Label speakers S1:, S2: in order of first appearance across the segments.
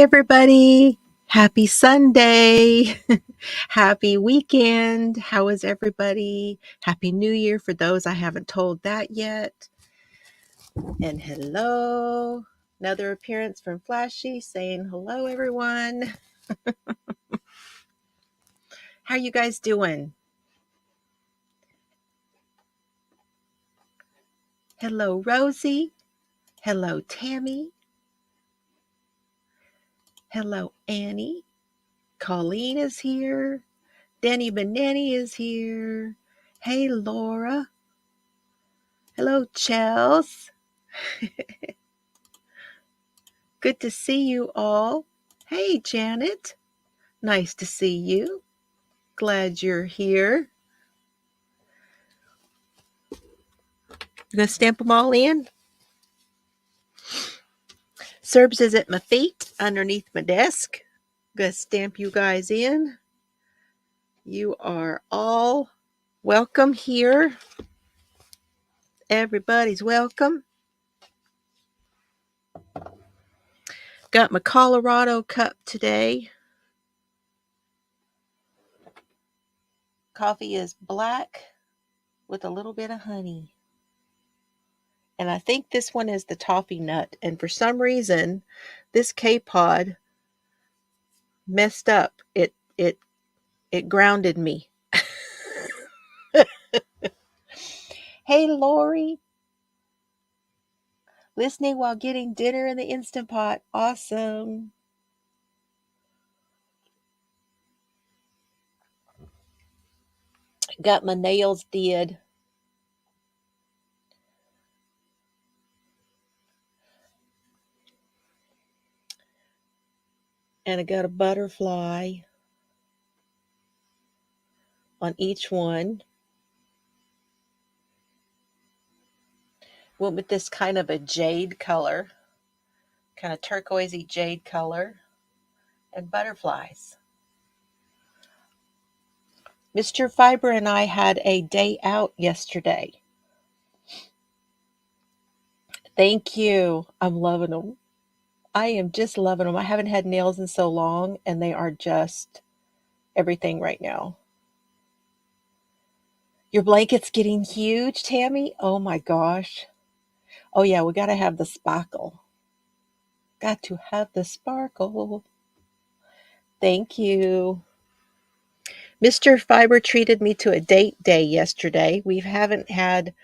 S1: everybody. Happy Sunday. Happy weekend. How is everybody? Happy New Year for those I haven't told that yet. And hello. Another appearance from Flashy saying hello, everyone. How you guys doing? Hello, Rosie. Hello, Tammy. Hello, Annie. Colleen is here. Danny Benetti is here. Hey, Laura. Hello, Chels. Good to see you all. Hey, Janet. Nice to see you. Glad you're here. You gonna stamp them all in? Serbs is at my feet underneath my desk. Gonna stamp you guys in. You are all welcome here. Everybody's welcome. Got my Colorado cup today. Coffee is black with a little bit of honey. And I think this one is the toffee nut. And for some reason, this K-Pod messed up. It grounded me. Hey, Lori. Listening while getting dinner in the Instant Pot. Awesome. Got my nails did. And I got a butterfly on each one. Went with this kind of a jade color. Kind of turquoisey jade color. And butterflies. Mr. Fiber and I had a day out yesterday. Thank you. I'm loving them. I am just loving them. I haven't had nails in so long, and they are just everything right now. Your blanket's getting huge, Tammy? Oh my gosh. Oh yeah, we got to have the sparkle. Got to have the sparkle. Thank you. Mr. Fiber treated me to a date day yesterday. We haven't had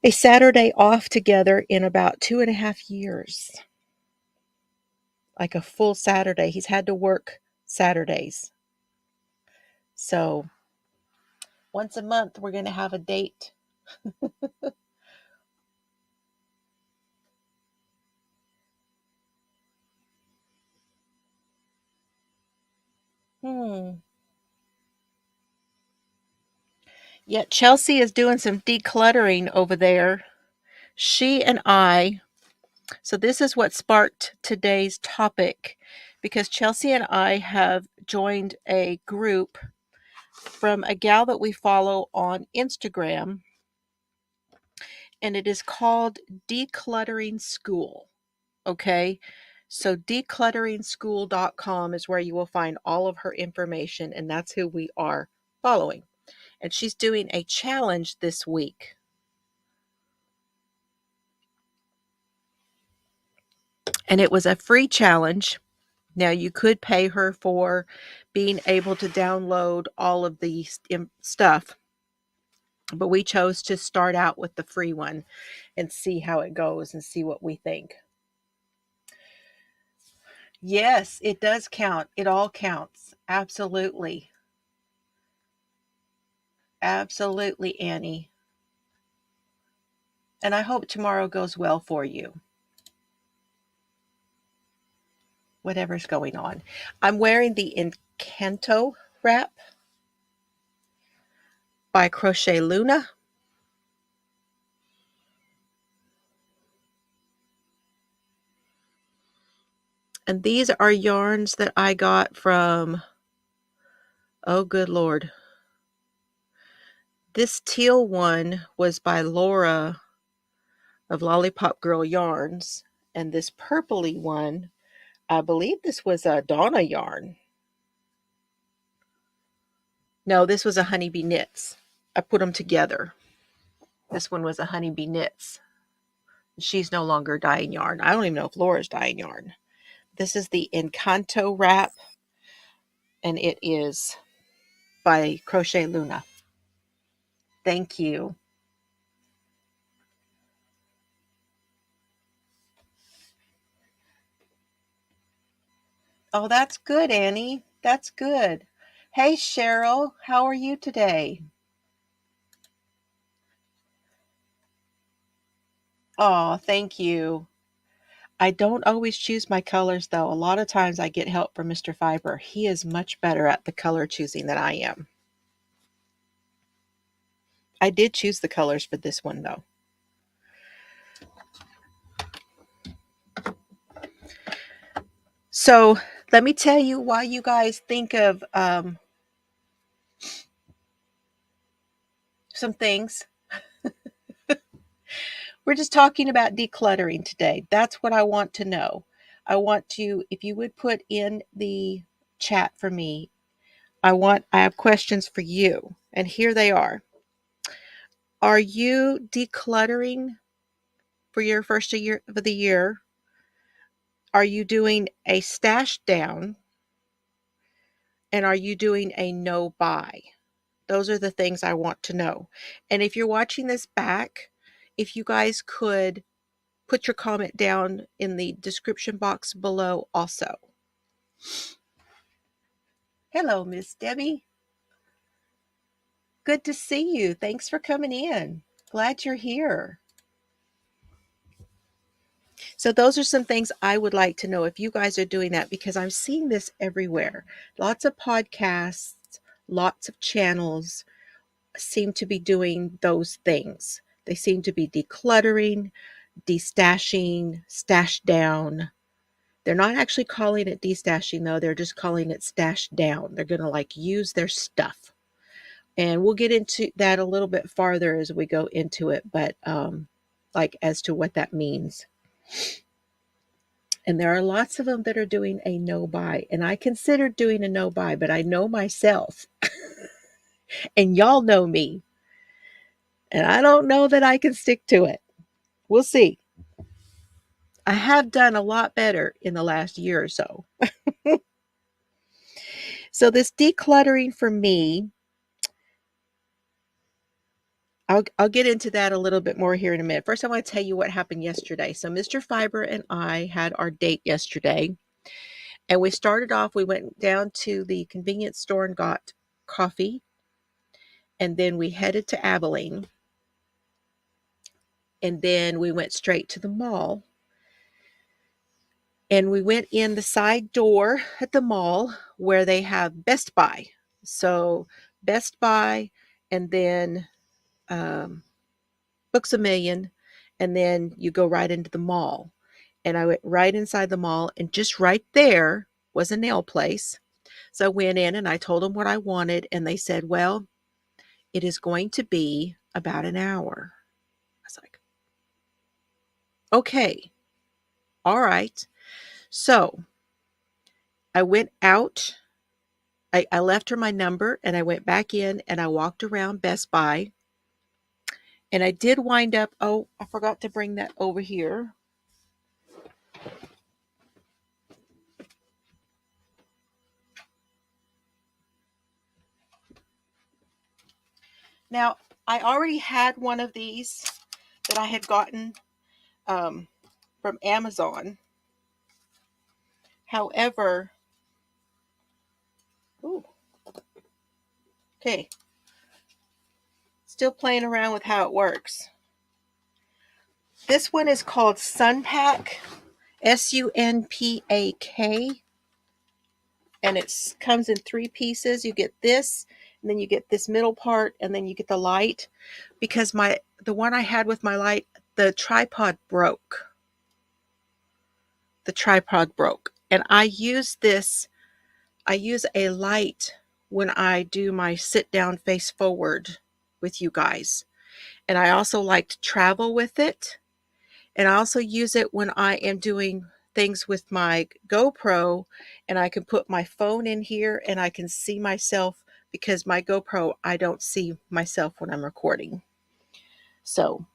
S1: a Saturday off together in about 2.5 years. Like a full Saturday. He's had to work Saturdays. So once a month, we're going to have a date. Yeah, Chelsea is doing some decluttering over there. She and I, so this is what sparked today's topic, because Chelsea and I have joined a group from a gal that we follow on Instagram, and it is called Decluttering School. Okay, so declutteringschool.com is where you will find all of her information, and that's who we are following. And she's doing a challenge this week. And it was a free challenge. Now, you could pay her for being able to download all of the stuff, but we chose to start out with the free one and see how it goes and see what we think. Yes, it does count. It all counts. Absolutely. Absolutely, Annie. And I hope tomorrow goes well for you. Whatever's going on. I'm wearing the Encanto wrap by Crochet Luna. And these are yarns that I got from, oh good Lord. This teal one was by Laura of Lollipop Girl Yarns. And this purpley one I believe this was a Donna yarn. No, this was a Honeybee Knits. I put them together. This one was a Honeybee Knits. She's no longer dyeing yarn. I don't even know if Laura's dyeing yarn. This is the Encanto wrap, and it is by Crochet Luna. Thank you. Oh, that's good, Annie. That's good. Hey, Cheryl, how are you today? Oh, thank you. I don't always choose my colors, though. A lot of times I get help from Mr. Fiber. He is much better at the color choosing than I am. I did choose the colors for this one, though. So let me tell you why you guys think of some things. We're just talking about decluttering today. That's what I want to know. I want to, if you would put in the chat for me, I have questions for you. And here they are. Are you decluttering for your first year of the year? Are you doing a stash down? And are you doing a no buy? Those are the things I want to know. And if you're watching this back, if you guys could put your comment down in the description box below also. Hello, Miss Debbie. Good to see you. Thanks for coming in. Glad you're here. So those are some things I would like to know if you guys are doing that, because I'm seeing this everywhere. Lots of podcasts, lots of channels seem to be doing those things. They seem to be decluttering, destashing, stash down. They're not actually calling it destashing though. They're just calling it stash down. They're going to like use their stuff. And we'll get into that a little bit farther as we go into it, but like as to what that means. And there are lots of them that are doing a no buy. And I considered doing a no buy, but I know myself and y'all know me. And I don't know that I can stick to it. We'll see. I have done a lot better in the last year or so. So this decluttering for me, I'll get into that a little bit more here in a minute. First, I want to tell you what happened yesterday. So Mr. Fiber and I had our date yesterday. And we started off, we went down to the convenience store and got coffee. And then we headed to Abilene. And then we went straight to the mall. And we went in the side door at the mall where they have Best Buy. So Best Buy, and then Books A Million, and then you go right into the mall. And I went right inside the mall, and just right there was a nail place. So I went in and I told them what I wanted, and they said, well, it is going to be about an hour. I was like, okay, all right. So I went out. I left her my number and I went back in and I walked around Best Buy. And I did wind up, oh, I forgot to bring that over here. Now, I already had one of these that I had gotten from Amazon. However, ooh, okay, still playing around with how it works. This one is called Sunpak, Sunpak, and it comes in 3 pieces. You get this, and then you get this middle part, and then you get the light. Because the one I had with my light, the tripod broke. And I use a light when I do my sit down face forward with you guys. And I also like to travel with it. And I also use it when I am doing things with my GoPro, and I can put my phone in here and I can see myself, because my GoPro, I don't see myself when I'm recording. So,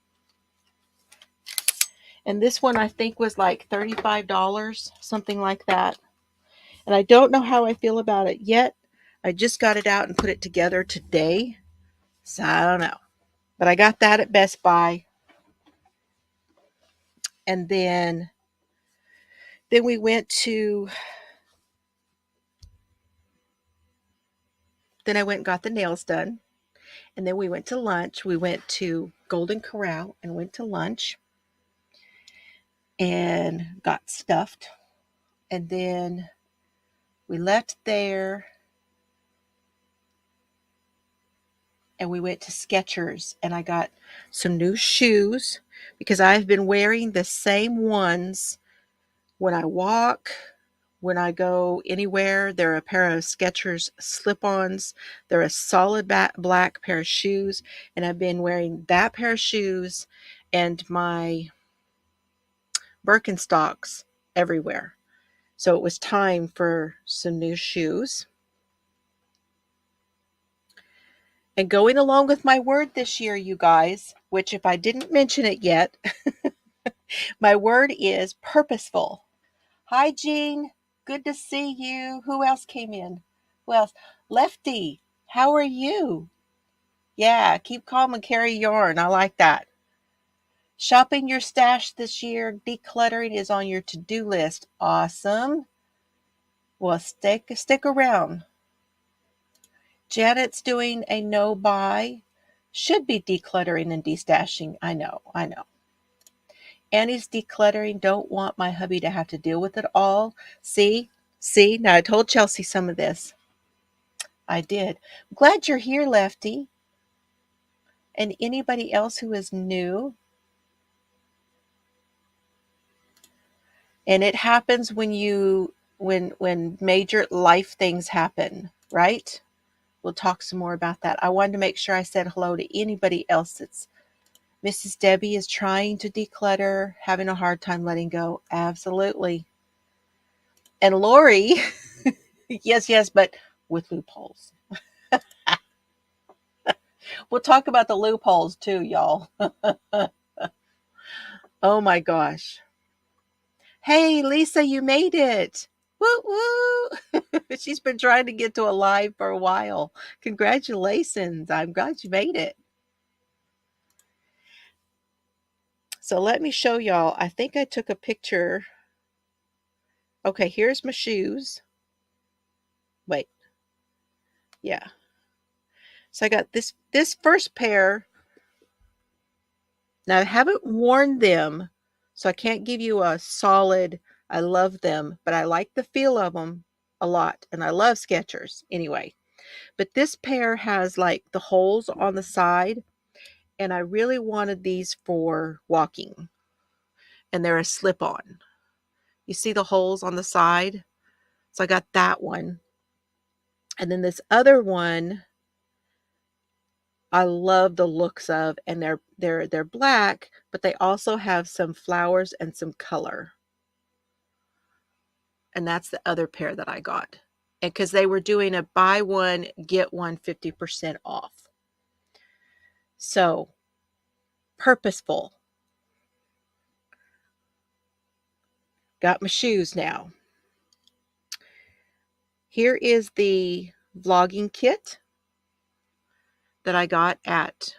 S1: and this one I think was like $35, something like that. And I don't know how I feel about it yet. I just got it out and put it together today. So I don't know. But I got that at Best Buy. And then we went to then I went and got the nails done. And then we went to lunch. We went to Golden Corral and went to lunch and got stuffed. And then we left there and we went to Skechers, and I got some new shoes because I've been wearing the same ones when I walk, when I go anywhere. They're a pair of Skechers slip-ons. They're a solid black pair of shoes, and I've been wearing that pair of shoes and my Birkenstocks everywhere. So it was time for some new shoes. And going along with my word this year, you guys, which if I didn't mention it yet, my word is purposeful. Hi, Jean. Good to see you. Who else came in? Who else? Lefty, how are you? Yeah, keep calm and carry yarn. I like that. Shopping your stash this year, decluttering is on your to-do list. Awesome. Well, stick around. Janet's doing a no buy. Should be decluttering and destashing. I know. Annie's decluttering. Don't want my hubby to have to deal with it all. See? Now I told Chelsea some of this. I did. I'm glad you're here, Lefty. And anybody else who is new. And it happens when major life things happen, right? We'll talk some more about that. I wanted to make sure I said hello to anybody else. That's Mrs. Debbie is trying to declutter, having a hard time letting go. Absolutely. And Lori, yes, but with loopholes. We'll talk about the loopholes too, y'all. Oh my gosh. Hey, Lisa, you made it. Woo woo. She's been trying to get to a live for a while. Congratulations. I'm glad you made it. So let me show y'all. I think I took a picture. Okay, here's my shoes. Wait. Yeah. So I got this first pair. Now I haven't worn them, so I can't give you a solid I love them, but I like the feel of them a lot, and I love Skechers anyway. But this pair has like the holes on the side, and I really wanted these for walking. And they're a slip-on. You see the holes on the side? So I got that one. And then this other one I love the looks of, and they're black, but they also have some flowers and some color. And that's the other pair that I got. And because they were doing a buy one, get one 50% off. So, purposeful. Got my shoes now. Here is the vlogging kit that I got at,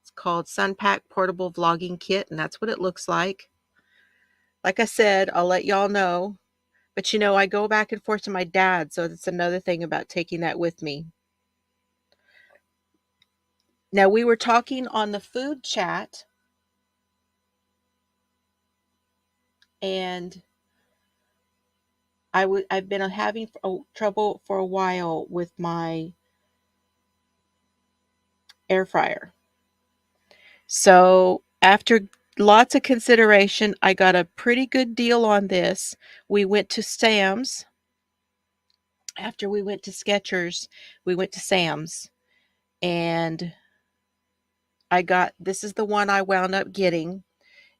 S1: it's called Sunpack Portable Vlogging Kit, and that's what it looks like. Like I said, I'll let y'all know. But I go back and forth to my dad, so that's another thing about taking that with me. Now, we were talking on the food chat, and I've been having trouble for a while with my air fryer. So after lots of consideration, I got a pretty good deal on this. We went to Sam's. After we went to Skechers, we went to Sam's, and this is the one I wound up getting.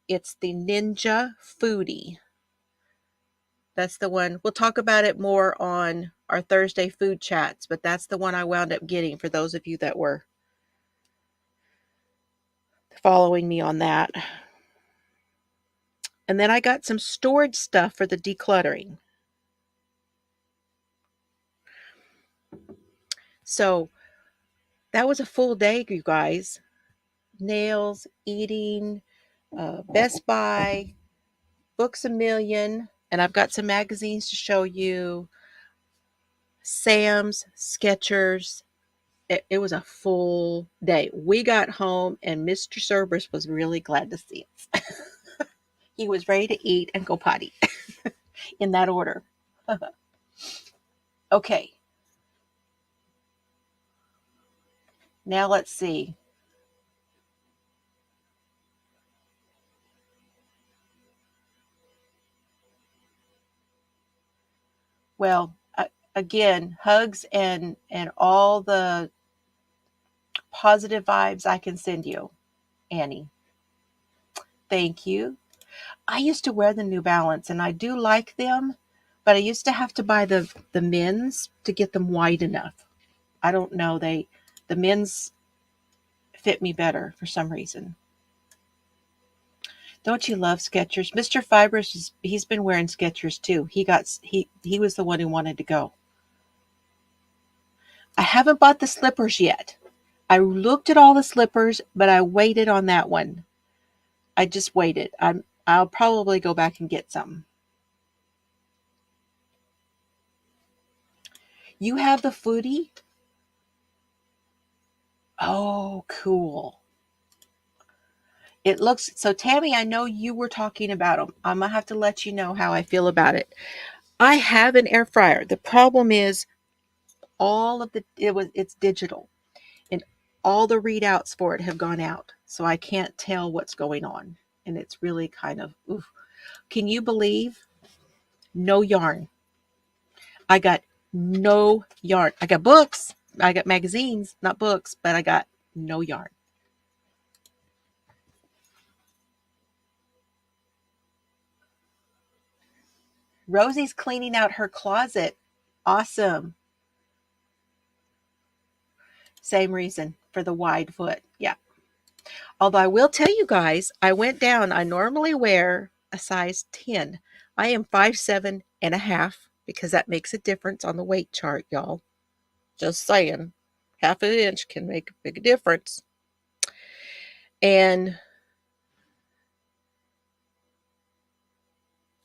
S1: It's the Ninja Foodie. That's the one. We'll talk about it more on our Thursday food chats, but that's the one I wound up getting for those of you that were following me on that. And then I got some storage stuff for the decluttering. So that was a full day, you guys. Nails, eating, Best Buy, Books a Million, and I've got some magazines to show you. Sam's, Skechers. It was a full day. We got home and Mr. Cerberus was really glad to see us. He was ready to eat and go potty in that order. Okay, now let's see. Well, again, hugs and all the positive vibes I can send you, Annie. Thank you. I used to wear the New Balance and I do like them, but I used to have to buy the men's to get them wide enough. I don't know, the men's fit me better for some reason. Don't you love Skechers? Mr. Fibers, he's been wearing Skechers too. He was the one who wanted to go. I haven't bought the slippers yet. I looked at all the slippers, but I waited on that one. I just waited. I'll probably go back and get some. You have the foodie? Oh, cool. It looks so, Tammy, I know you were talking about them. I'm gonna have to let you know how I feel about it. I have an air fryer. The problem is it's digital and all the readouts for it have gone out. So I can't tell what's going on. And it's really kind of oof. Can you believe no yarn? I got no yarn. I got books. I got magazines, not books, but I got no yarn. Rosie's cleaning out her closet. Awesome. Same reason for the wide foot. Yeah. Although I will tell you guys, I went down. I normally wear a size 10. I am 5'7.5" because that makes a difference on the weight chart, y'all. Just saying. Half an inch can make a big difference. And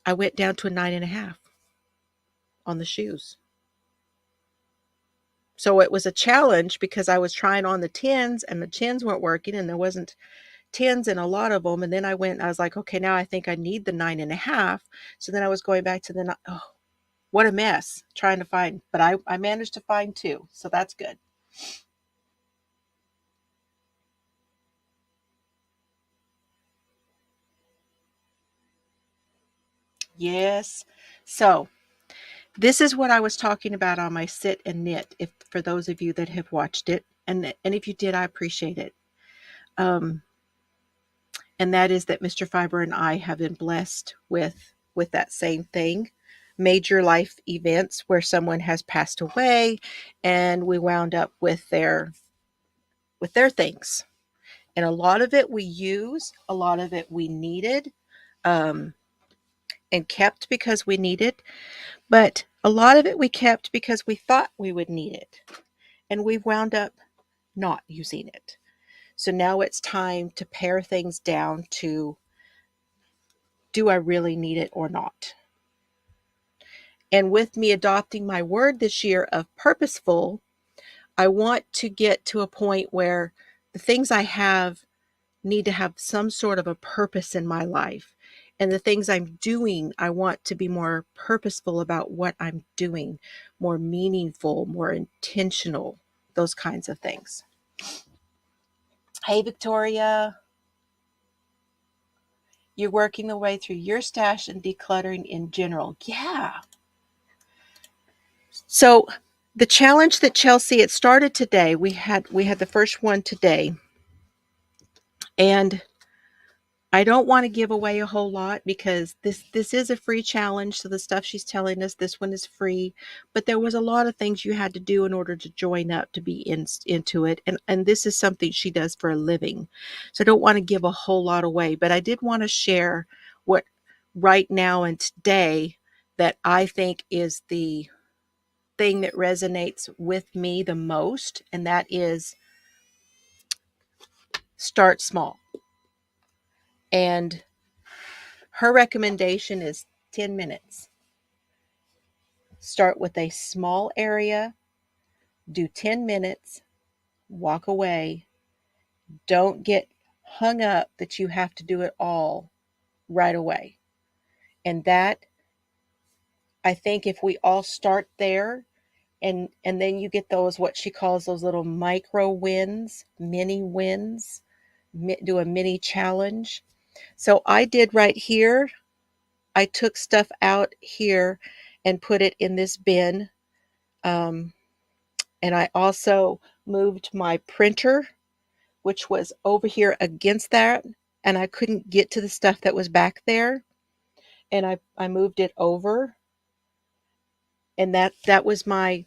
S1: I went down to a 9.5 on the shoes. So it was a challenge because I was trying on the 10s and the 10s weren't working and there wasn't 10s in a lot of them. And then I was like, okay, now I think I need the 9.5. So then I was going back to oh, what a mess trying to find, but I managed to find 2. So that's good. Yes. So this is what I was talking about on my sit and knit. If for those of you that have watched it, and if you did, I appreciate it. And that is that Mr. Fiber and I have been blessed with that same thing. Major life events where someone has passed away and we wound up with their things. And a lot of it we use, a lot of it we needed, and kept because we needed, but a lot of it we kept because we thought we would need it. And we've wound up not using it. So now it's time to pare things down to, do I really need it or not? And with me adopting my word this year of purposeful, I want to get to a point where the things I have need to have some sort of a purpose in my life. And the things I'm doing, I want to be more purposeful about what I'm doing, more meaningful, more intentional, those kinds of things. Hey, Victoria. You're working the way through your stash and decluttering in general. Yeah. So the challenge that Chelsea, it started today. We had the first one today. And I don't want to give away a whole lot because this is a free challenge. So the stuff she's telling us, this one is free, but there was a lot of things you had to do in order to join up to be into it. And this is something she does for a living. So I don't want to give a whole lot away, but I did want to share what right now and today that I think is the thing that resonates with me the most, and that is start small. And her recommendation is 10 minutes. Start with a small area, do 10 minutes, walk away. Don't get hung up that you have to do it all right away. And that, I think if we all start there, and then you get those, what she calls those little micro wins, mini wins, do a mini challenge. So I did right here, I took stuff out here and put it in this bin. And I also moved my printer, which was over here against that, and I couldn't get to the stuff that was back there. And I moved it over, and that was my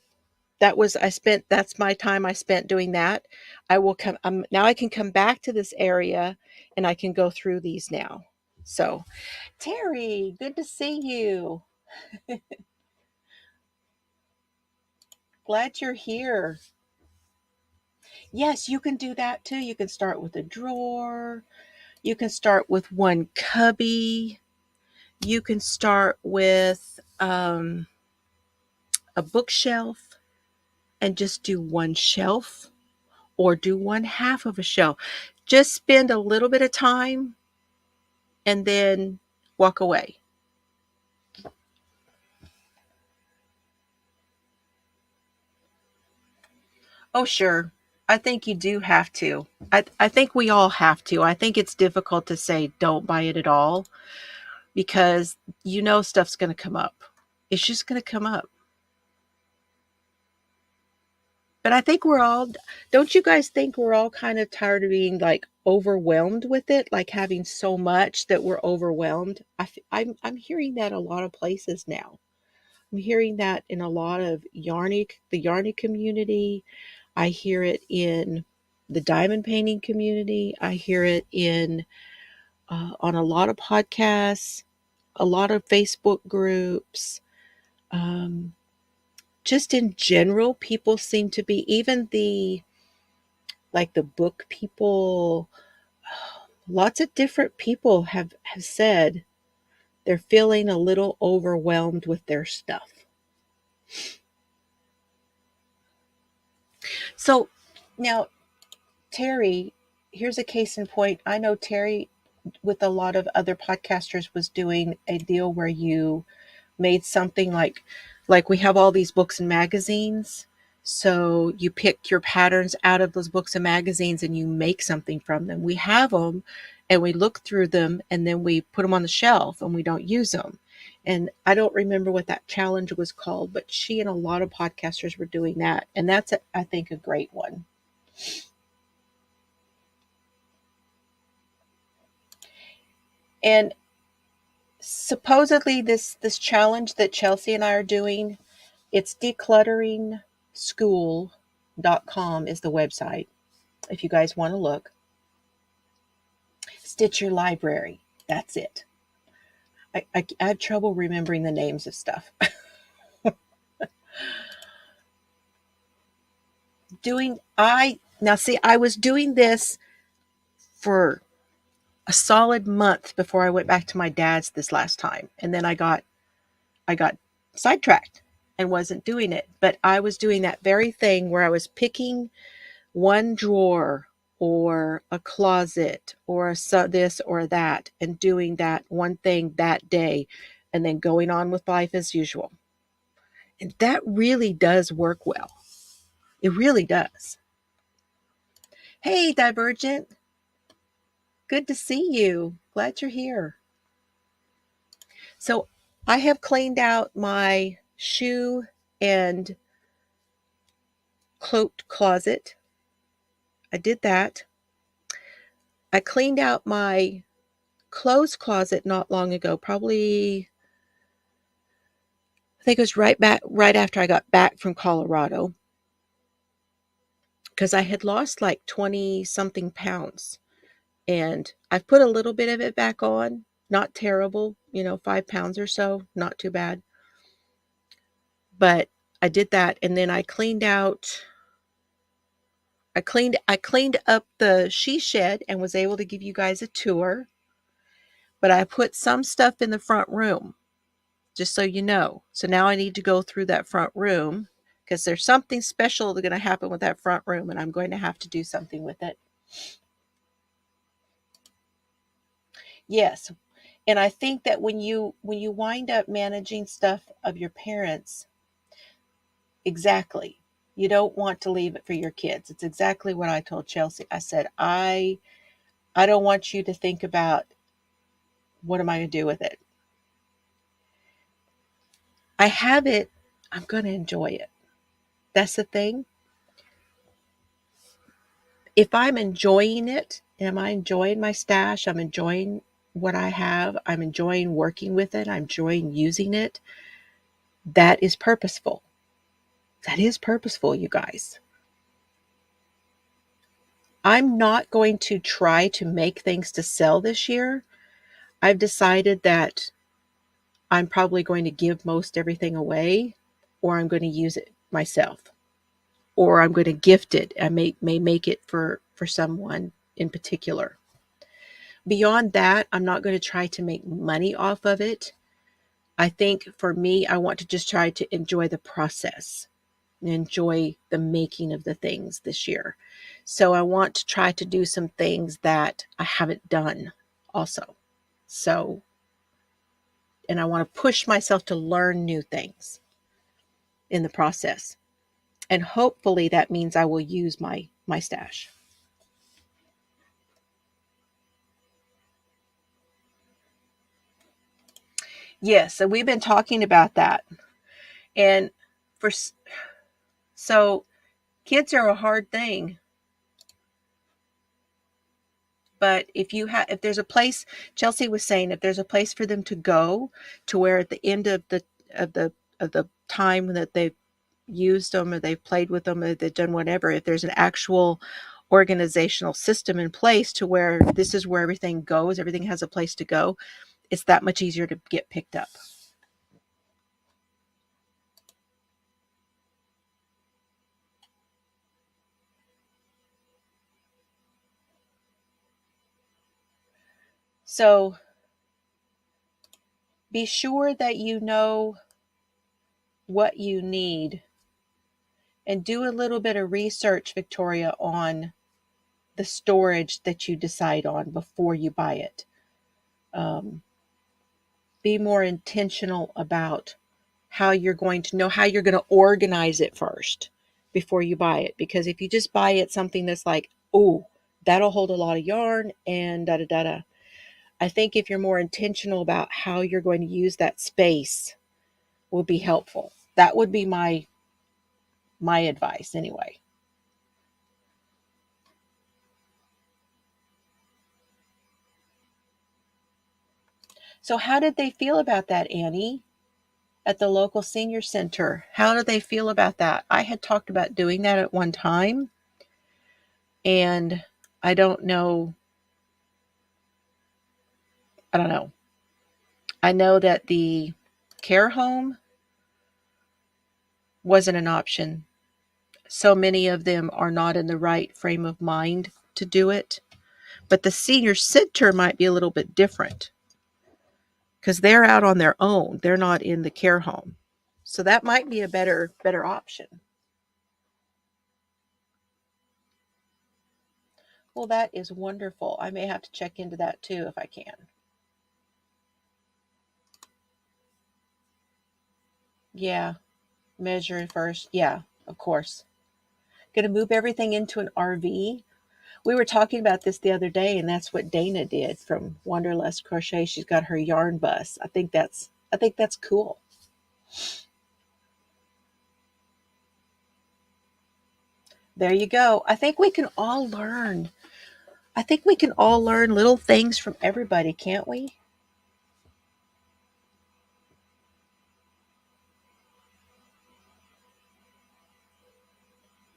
S1: that was I spent that's my time I spent doing that. I will come now I can come back to this area and I can go through these now. So, Terry, good to see you. Glad you're here. Yes, you can do that too. You can start with a drawer. You can start with one cubby. You can start with a bookshelf and just do one shelf or do one half of a shelf. Just spend a little bit of time and then walk away. Oh, sure. I think you do have to. I think we all have to. I think it's difficult to say don't buy it at all because stuff's going to come up. It's just going to come up. But I think don't you guys think we're all kind of tired of being like overwhelmed with it, like having so much that we're overwhelmed? I'm hearing that a lot of places now. I'm hearing that in a lot of the Yarny community. I hear it in the diamond painting community. I hear it on a lot of podcasts, a lot of Facebook groups. Um, just in general, people seem to be, even the book people, lots of different people have said they're feeling a little overwhelmed with their stuff. So now, Terry, here's a case in point. I know Terry, with a lot of other podcasters, was doing a deal where you made something like we have all these books and magazines. So you pick your patterns out of those books and magazines and you make something from them. We have them and we look through them and then we put them on the shelf and we don't use them. And I don't remember what that challenge was called, but she and a lot of podcasters were doing that. And that's, I think, a great one. And supposedly this challenge that Chelsea and I are doing, it's decluttering.school.com is the website if you guys want to look. Stitcher Library, that's it. I have trouble remembering the names of stuff. I was doing this for a solid month before I went back to my dad's this last time, and then I got sidetracked and wasn't doing it. But I was doing that very thing where I was picking one drawer or a closet or this or that and doing that one thing that day and then going on with life as usual. And that really does work well. It really does. Hey, Divergent. Good to see you. Glad you're here. So I have cleaned out my shoe and cloaked closet. I did that. I cleaned out my clothes closet not long ago, probably I think it was right after I got back from Colorado, because I had lost like 20 something pounds, and I've put a little bit of it back on, not terrible, 5 pounds or so, not too bad. But I did that, and then I cleaned up the she shed and was able to give you guys a tour, but I put some stuff in the front room, just so you know. So now I need to go through that front room because there's something special that's going to happen with that front room, and I'm going to have to do something with it. Yes. And I think that when you wind up managing stuff of your parents, exactly, you don't want to leave it for your kids. It's exactly what I told Chelsea. I said, I don't want you to think about what am I going to do with it. I have it, I'm going to enjoy it. That's the thing. If I'm enjoying it, am I enjoying my stash? I'm enjoying what I have. I'm enjoying working with it. I'm enjoying using it. That is purposeful. That is purposeful, you guys. I'm not going to try to make things to sell this year. I've decided that I'm probably going to give most everything away, or I'm going to use it myself, or I'm going to gift it. I may make it for someone in particular. Beyond that, I'm not going to try to make money off of it. I think for me, I want to just try to enjoy the process and enjoy the making of the things this year. So I want to try to do some things that I haven't done also. So, and I want to push myself to learn new things in the process. And hopefully that means I will use my stash. Yes, so we've been talking about that. And for so kids are a hard thing, but if there's a place, Chelsea was saying, if there's a place for them to go to where at the end of the of the time that they've used them or they've played with them or they've done whatever, if there's an actual organizational system in place to where this is where everything goes, everything has a place to go, it's that much easier to get picked up. So be sure that you know what you need and do a little bit of research, Victoria, on the storage that you decide on before you buy it. Um, be more intentional about how you're going to organize it first before you buy it. Because if you just buy it something that's like, oh, that'll hold a lot of yarn and da da da da. I think if you're more intentional about how you're going to use that space will be helpful. That would be my advice anyway. So how did they feel about that, Annie? At the local senior center. How do they feel about that? I had talked about doing that at one time, and I don't know. I don't know. I know that the care home wasn't an option. So many of them are not in the right frame of mind to do it. But the senior center might be a little bit different because they're out on their own. They're not in the care home. So that might be a better option. Well, that is wonderful. I may have to check into that too if I can. Yeah, measure first. Yeah, of course. Going to move everything into an RV. We were talking about this the other day, and that's what Dana did from Wanderlust Crochet. She's got her yarn bus. I think that's cool. There you go. I think we can all learn. I think we can all learn little things from everybody, can't we?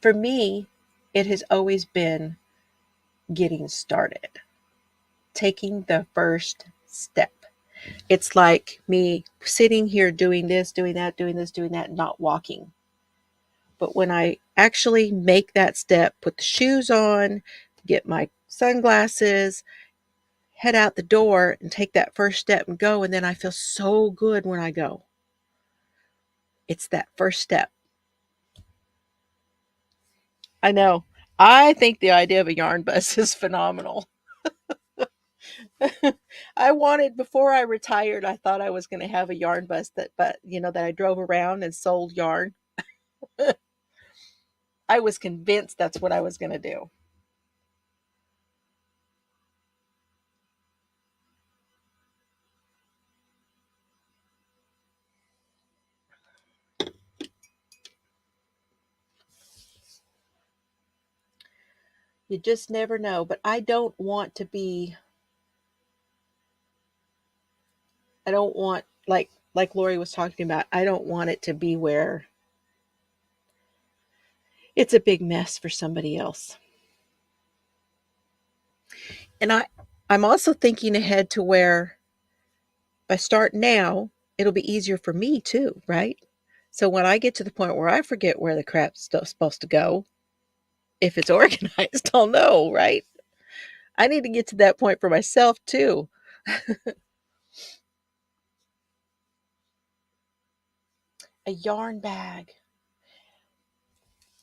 S1: For me, it has always been getting started, taking the first step. It's like me sitting here doing this, doing that, doing this, doing that, not walking. But when I actually make that step, put the shoes on, get my sunglasses, head out the door and take that first step and go, and then I feel so good when I go. It's that first step. I know. I think the idea of a yarn bus is phenomenal. I wanted before I retired, I thought I was going to have a yarn bus that I drove around and sold yarn. I was convinced that's what I was going to do. You just never know, but I don't want like Lori was talking about. I don't want it to be where it's a big mess for somebody else. And I'm also thinking ahead to where if I start now, it'll be easier for me too, right? So when I get to the point where I forget where the crap's stuff's supposed to go, if it's organized, I'll know, right? I need to get to that point for myself too. A yarn bag.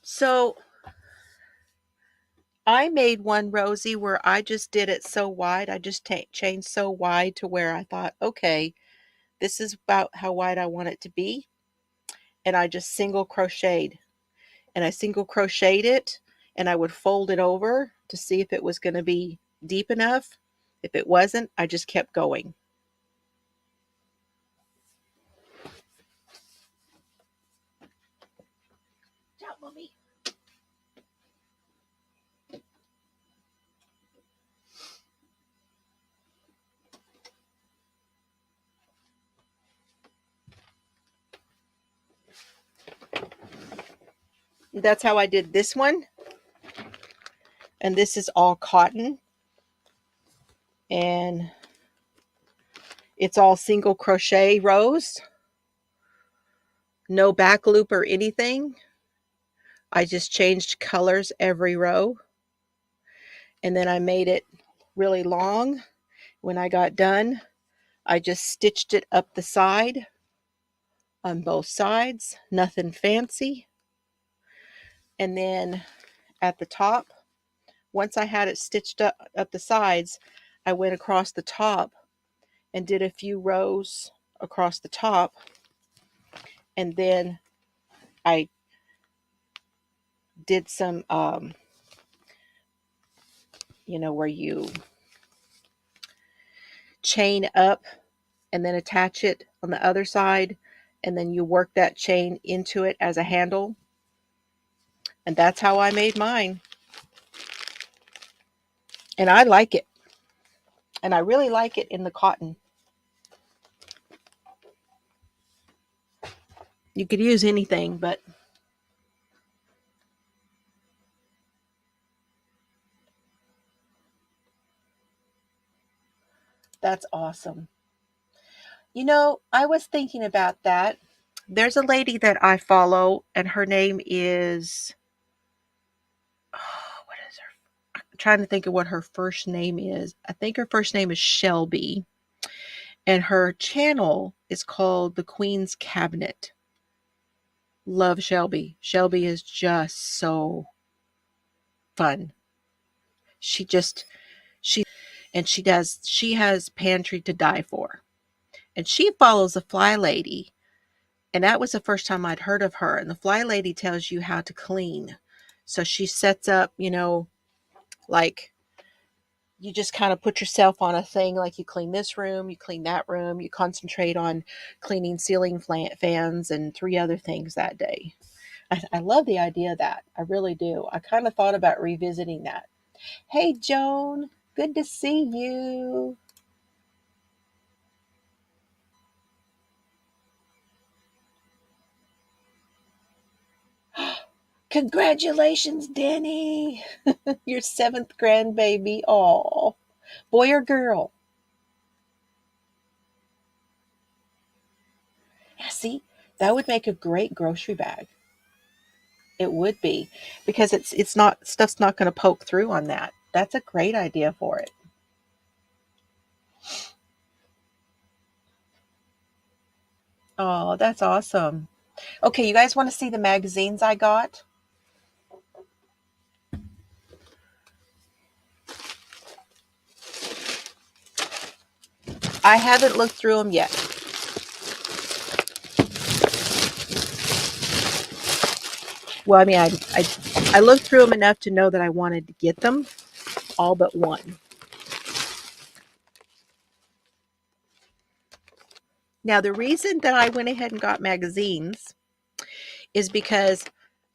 S1: So I made one, Rosie, where I just did it so wide. I just changed so wide to where I thought, okay, this is about how wide I want it to be. And I just single crocheted. And I single crocheted it and I would fold it over to see if it was going to be deep enough. If it wasn't, I just kept going. Ciao, mommy. That's how I did this one. And this is all cotton. And it's all single crochet rows. No back loop or anything. I just changed colors every row. And then I made it really long. When I got done, I just stitched it up the side on both sides. Nothing fancy. And then at the top, once I had it stitched up the sides, I went across the top and did a few rows across the top. And then I did some, where you chain up and then attach it on the other side. And then you work that chain into it as a handle. And that's how I made mine. And I like it. And I really like it in the cotton. You could use anything, but that's awesome. I was thinking about that. There's a lady that I follow, and her name is, what is her? I'm trying to think of what her first name is. I think her first name is Shelby, and her channel is called The Queen's Cabinet. Love Shelby. Shelby is just so fun. She just, and she has pantry to die for. And she follows a fly lady. And that was the first time I'd heard of her. And the fly lady tells you how to clean. So she sets up, like you just kind of put yourself on a thing, like you clean this room, you clean that room, you concentrate on cleaning ceiling fans and three other things that day. I love the idea of that. I really do. I kind of thought about revisiting that. Hey, Joan. Good to see you. Congratulations, Denny. Your seventh grandbaby. Aw. Boy or girl? Yeah, see, that would make a great grocery bag. It would be because it's not stuff's not going to poke through on that. That's a great idea for it. Oh, that's awesome. Okay, you guys want to see the magazines I got? I haven't looked through them yet. Well, I mean, I looked through them enough to know that I wanted to get them, all but one. Now, the reason that I went ahead and got magazines is because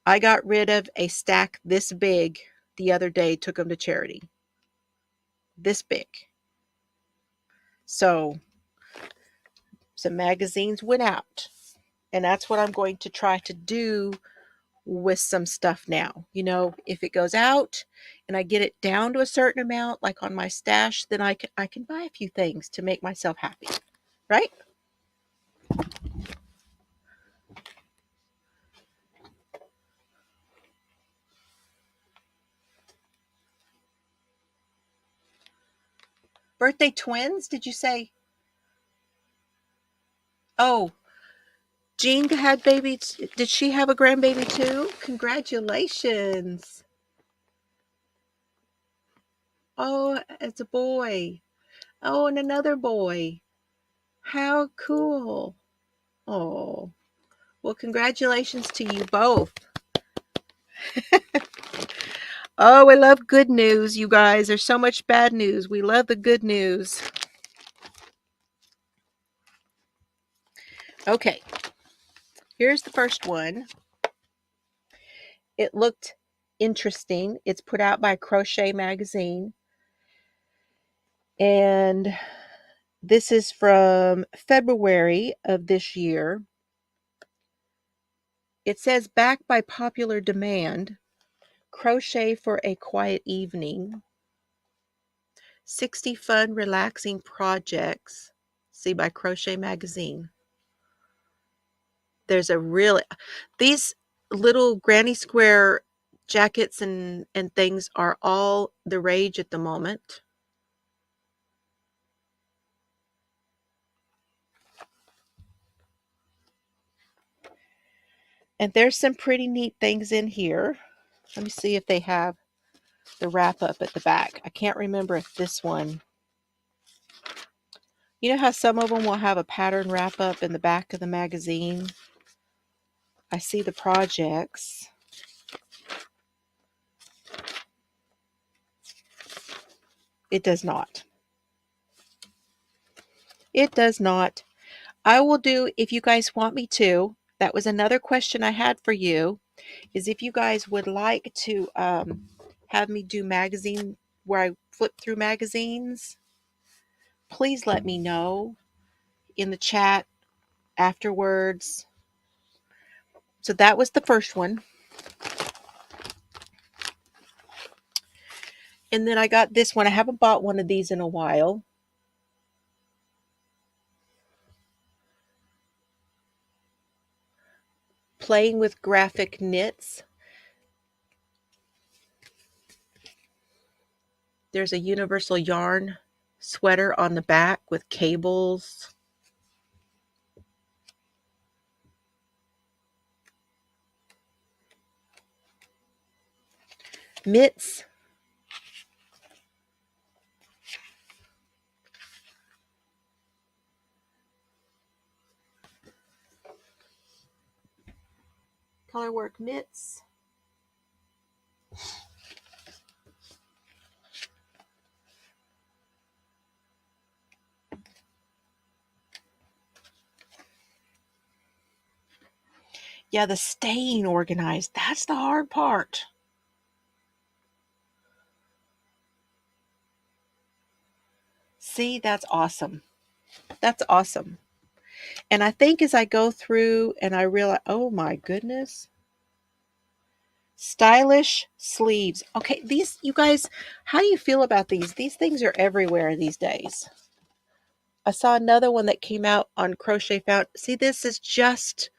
S1: I got rid of a stack this big the other day, took them to charity. This big. So, some magazines went out. And that's what I'm going to try to do with some stuff now. If it goes out and I get it down to a certain amount, like on my stash, then I can buy a few things to make myself happy. Right? Birthday twins, did you say? Oh, Jean had babies. Did she have a grandbaby too? Congratulations. Oh, it's a boy. Oh, and another boy. How cool. Oh, well, congratulations to you both. Oh, we love good news, you guys. There's so much bad news. We love the good news. Okay, here's the first one. It looked interesting. It's put out by Crochet Magazine. And this is from February of this year. It says, back by popular demand, crochet for a quiet evening, 60 fun, relaxing projects. See, by Crochet Magazine. There's a real, these little granny square jackets and things are all the rage at the moment. And there's some pretty neat things in here. Let me see if they have the wrap up at the back. I can't remember if this one. You know how some of them will have a pattern wrap up in the back of the magazine? I see the projects. It does not. It does not. I will do, if you guys want me to. That was another question I had for you, is if you guys would like to have me do magazine where I flip through magazines, please let me know in the chat afterwards. So that was the first one. And then I got this one. I haven't bought one of these in a while. Playing with graphic knits. There's a universal yarn sweater on the back with cables. Mitts. Colorwork mitts. Yeah, the staying organized. That's the hard part. See, that's awesome. That's awesome. And I think as I go through and I realize, oh my goodness, stylish sleeves. Okay, these, you guys, how do you feel about these? These things are everywhere these days. I saw another one that came out on Crochet Found. See, this is just,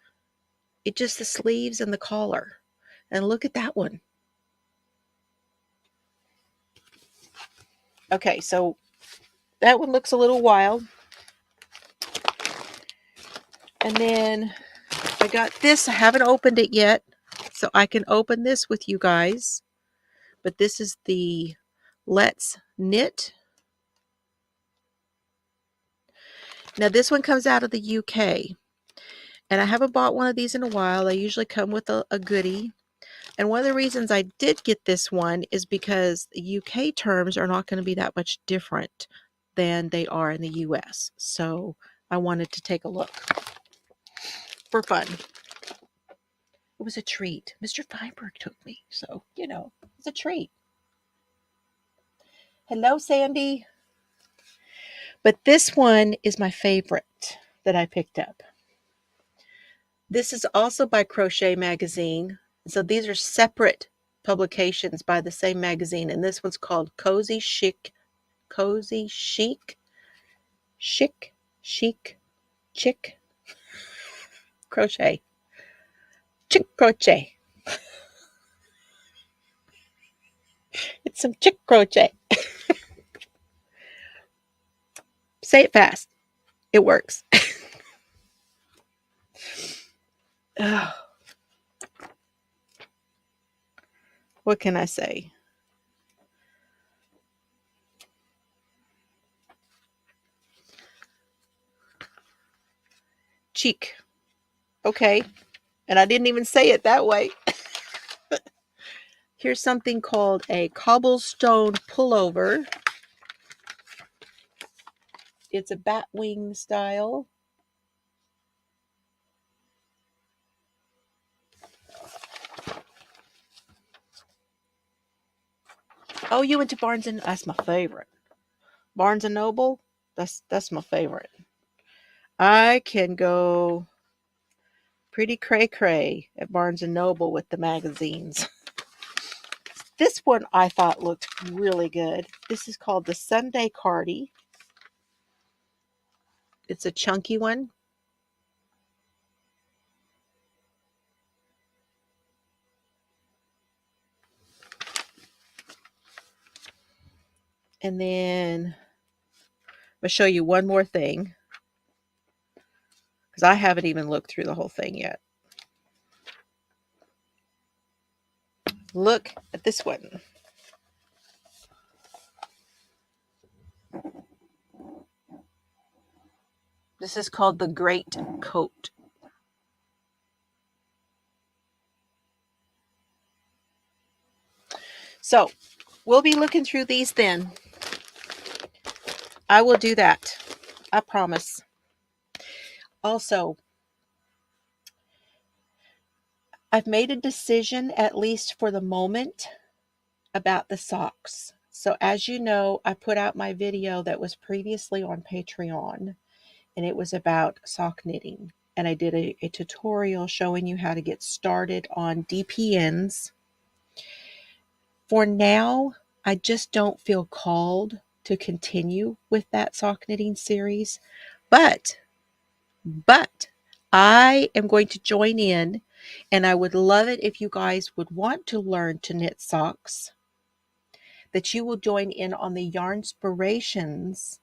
S1: it just the sleeves and the collar. And look at that one. Okay, so that one looks a little wild. And then I got this. I haven't opened it yet, so I can open this with you guys. But this is the Let's Knit. Now this one comes out of the UK. And I haven't bought one of these in a while. They usually come with a goodie. And one of the reasons I did get this one is because the UK terms are not going to be that much different than they are in the US. So I wanted to take a look for fun. It was a treat. Mr. Feinberg took me. So, you know, it's a treat. Hello, Sandy. But this one is my favorite that I picked up. This is also by Crochet Magazine. So these are separate publications by the same magazine. And this one's called Cozy Chic. Cozy Chic. Chic. Chic. Chick. Crochet. Chick crochet. It's some chick crochet. Say it fast. It works. What can I say? Cheek. Okay. And I didn't even say it that way. Here's something called a cobblestone pullover. It's a bat wing style. Oh, you went to Barnes and that's my favorite. Barnes and Noble. That's my favorite. I can go pretty cray at Barnes and Noble with the magazines. This one I thought looked really good. This is called the Sunday Cardi. It's a chunky one. And then I'm going to show you one more thing because I haven't even looked through the whole thing yet. Look at this one. This is called the Great Coat. So we'll be looking through these then. I will do that. I promise. Also, I've made a decision, at least for the moment, about the socks. So as you know, I put out my video that was previously on Patreon, and it was about sock knitting. And I did a tutorial showing you how to get started on DPNs. For now, I just don't feel called to continue with that sock knitting series, but I am going to join in, and I would love it if you guys would want to learn to knit socks, that you will join in on the Yarnspirations.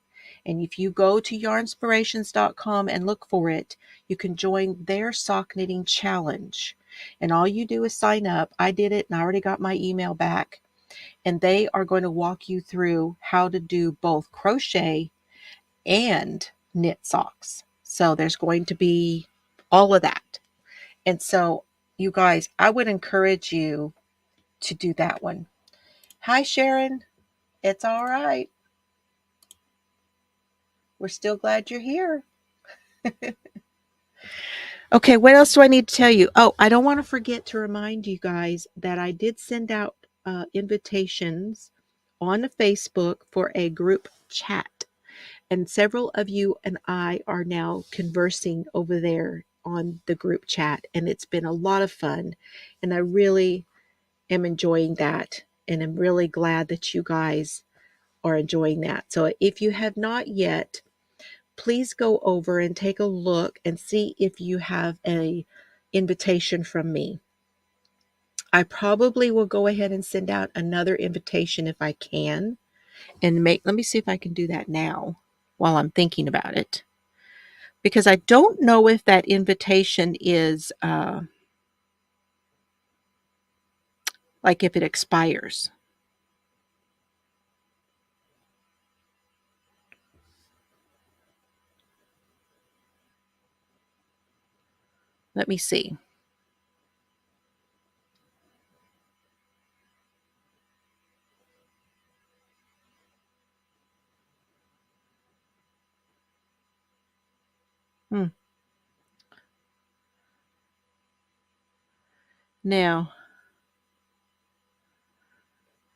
S1: And if you go to yarnspirations.com and look for it, you can join their sock knitting challenge. And all you do is sign up. I did it and I already got my email back. And they are going to walk you through how to do both crochet and knit socks. So there's going to be all of that. And so, you guys, I would encourage you to do that one. Hi, Sharon. It's all right. We're still glad you're here. Okay, what else do I need to tell you? Oh, I don't want to forget to remind you guys that I did send out invitations on Facebook for a group chat. And several of you and I are now conversing over there on the group chat, and it's been a lot of fun. And I really am enjoying that. And I'm really glad that you guys are enjoying that. So if you have not yet, please go over and take a look and see if you have a invitation from me. I probably will go ahead and send out another invitation if I can, and let me see if I can do that now while I'm thinking about it, because I don't know if that invitation is like if it expires. Let me see. Hmm. Now,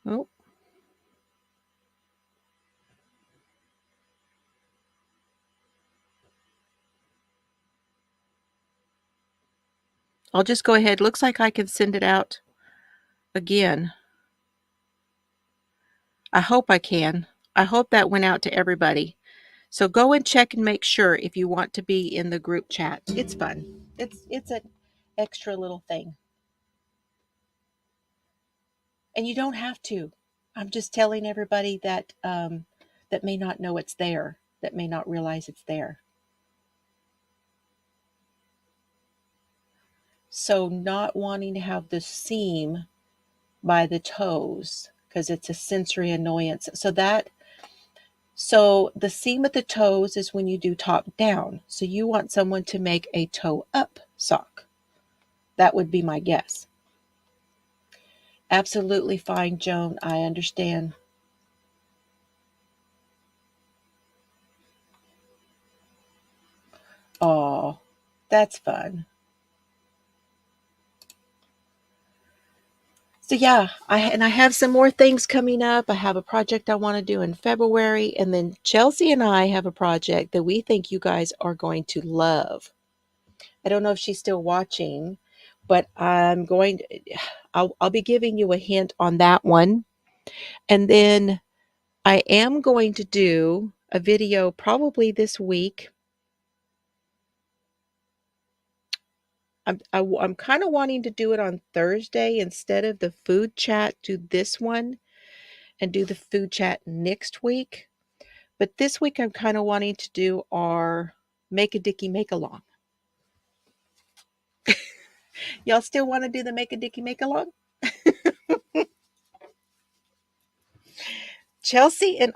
S1: oh, I'll just go ahead. Looks like I can send it out again. I hope I can. I hope that went out to everybody. So go and check and make sure if you want to be in the group chat. It's fun. It's an extra little thing. And you don't have to. I'm just telling everybody that that may not know it's there, that may not realize it's there. So not wanting to have the seam by the toes because it's a sensory annoyance. So the seam at the toes is when you do top down. So you want someone to make a toe up sock. That would be my guess. Absolutely fine, Joan. I understand. Oh, that's fun. So yeah, I have some more things coming up. I have a project I want to do in February, and then Chelsea and I have a project that we think you guys are going to love. I don't know if she's still watching, but I'll be giving you a hint on that one. And then I am going to do a video probably this week. I'm kind of wanting to do it on Thursday instead of the food chat. Do this one and do the food chat next week. But this week I'm kind of wanting to do our Make a Dicky Make Along. Y'all still want to do the Make a Dicky Make Along? Chelsea and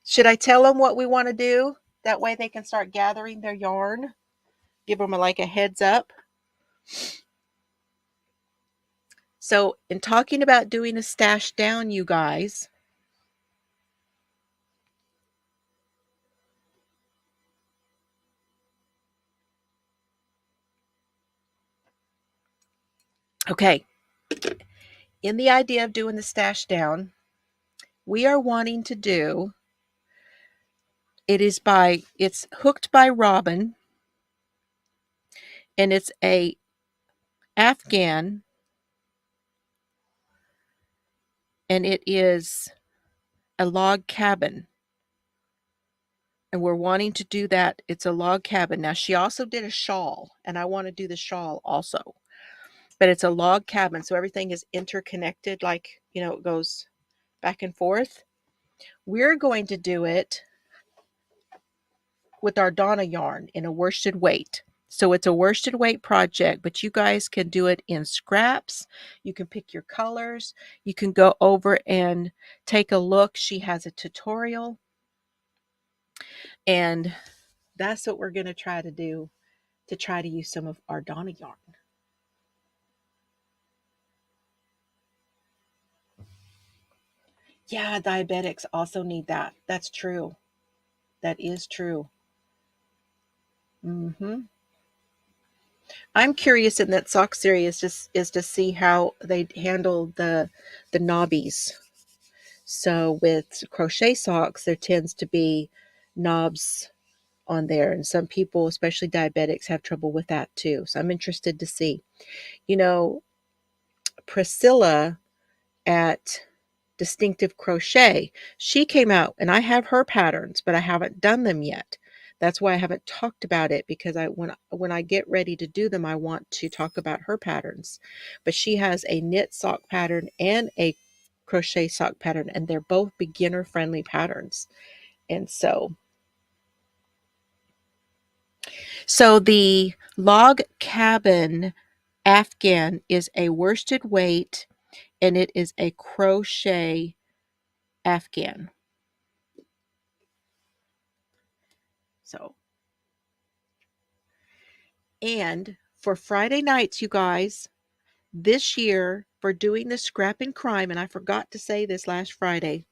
S1: should I tell them what we want to do? That way they can start gathering their yarn. Give them like a heads up. So, in talking about doing a stash down, you guys, okay, in the idea of doing the stash down, we are wanting to do it's Hooked by Robin, and it's a Afghan, and it is a log cabin. And we're wanting to do that. It's a log cabin. Now, she also did a shawl, and I want to do the shawl also. But it's a log cabin, so everything is interconnected, like, it goes back and forth. We're going to do it with our Donna yarn in a worsted weight. So it's a worsted weight project, but you guys can do it in scraps. You can pick your colors. You can go over and take a look. She has a tutorial. And that's what we're going to try to do, to try to use some of our Donna yarn. Yeah, diabetics also need that. That's true. That is true. I'm curious in that sock series is to see how they handle the knobbies. So with crochet socks, there tends to be knobs on there. And some people, especially diabetics, have trouble with that too. So I'm interested to see. You know, Priscilla at Distinctive Crochet, she came out and I have her patterns, but I haven't done them yet. That's why I haven't talked about it, because when I get ready to do them, I want to talk about her patterns. But she has a knit sock pattern and a crochet sock pattern, and they're both beginner friendly patterns. And so the log cabin Afghan is a worsted weight, and it is a crochet Afghan. So, and for Friday nights, you guys, this year for doing the scrap and crime, and I forgot to say this last Friday,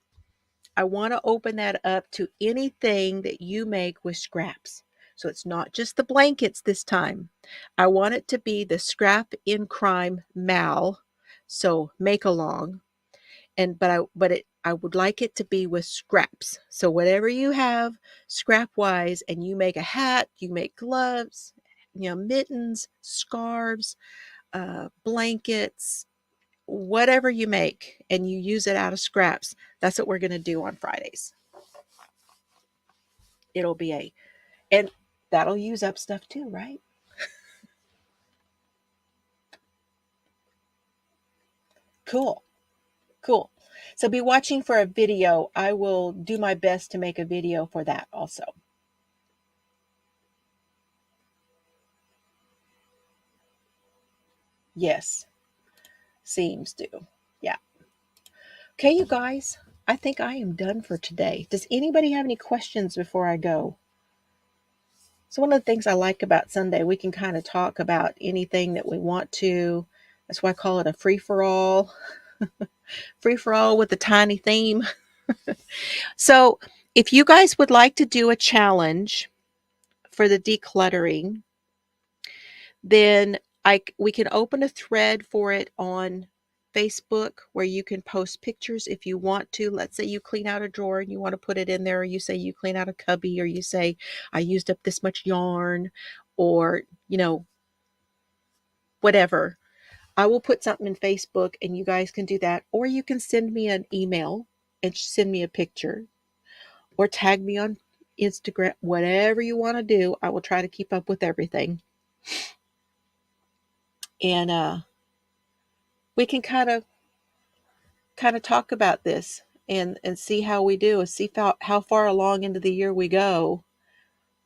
S1: I want to open that up to anything that you make with scraps. So it's not just the blankets this time. I want it to be the scrap in crime mal, so make along. And I would like it to be with scraps. So whatever you have scrap wise, and you make a hat, you make gloves, mittens, scarves, blankets, whatever you make, and you use it out of scraps. That's what we're going to do on Fridays. It'll be and that'll use up stuff too, right? Cool. Cool. So be watching for a video. I will do my best to make a video for that also. Yes, seams do. Yeah. Okay, you guys, I think I am done for today. Does anybody have any questions before I go? So one of the things I like about Sunday, we can kind of talk about anything that we want to. That's why I call it a free-for-all. Free-for-all with a tiny theme. So if you guys would like to do a challenge for the decluttering, then we can open a thread for it on Facebook where you can post pictures if you want to. Let's say you clean out a drawer and you want to put it in there, or you say you clean out a cubby, or you say I used up this much yarn, or whatever. I will put something in Facebook and you guys can do that, or you can send me an email and send me a picture, or tag me on Instagram. Whatever you want to do, I will try to keep up with everything. And we can kind of talk about this and see how we do, and see how far along into the year we go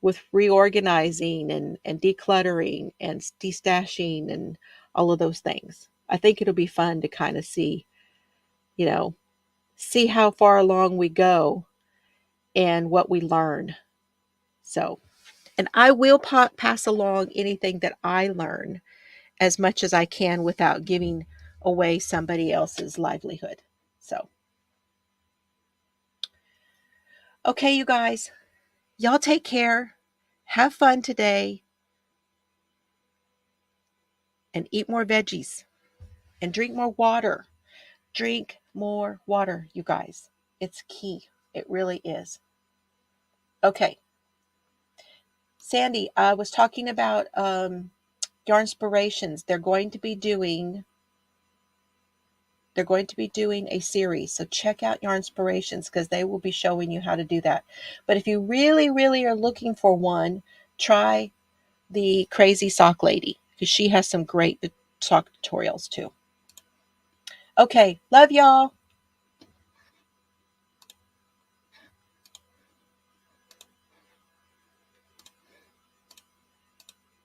S1: with reorganizing and decluttering and destashing and all of those things. I think it'll be fun to kind of you know, see how far along we go and what we learn. So, and I will pass along anything that I learn as much as I can without giving away somebody else's livelihood. So, okay, you guys, y'all take care. Have fun today and eat more veggies and drink more water. Drink more water, you guys. It's key. It really is. Okay. Sandy, I was talking about Yarnspirations. They're going to be doing a series. So check out Yarnspirations, because they will be showing you how to do that. But if you really, really are looking for one, try the Crazy Sock Lady, because she has some great sock tutorials too. Okay, love y'all.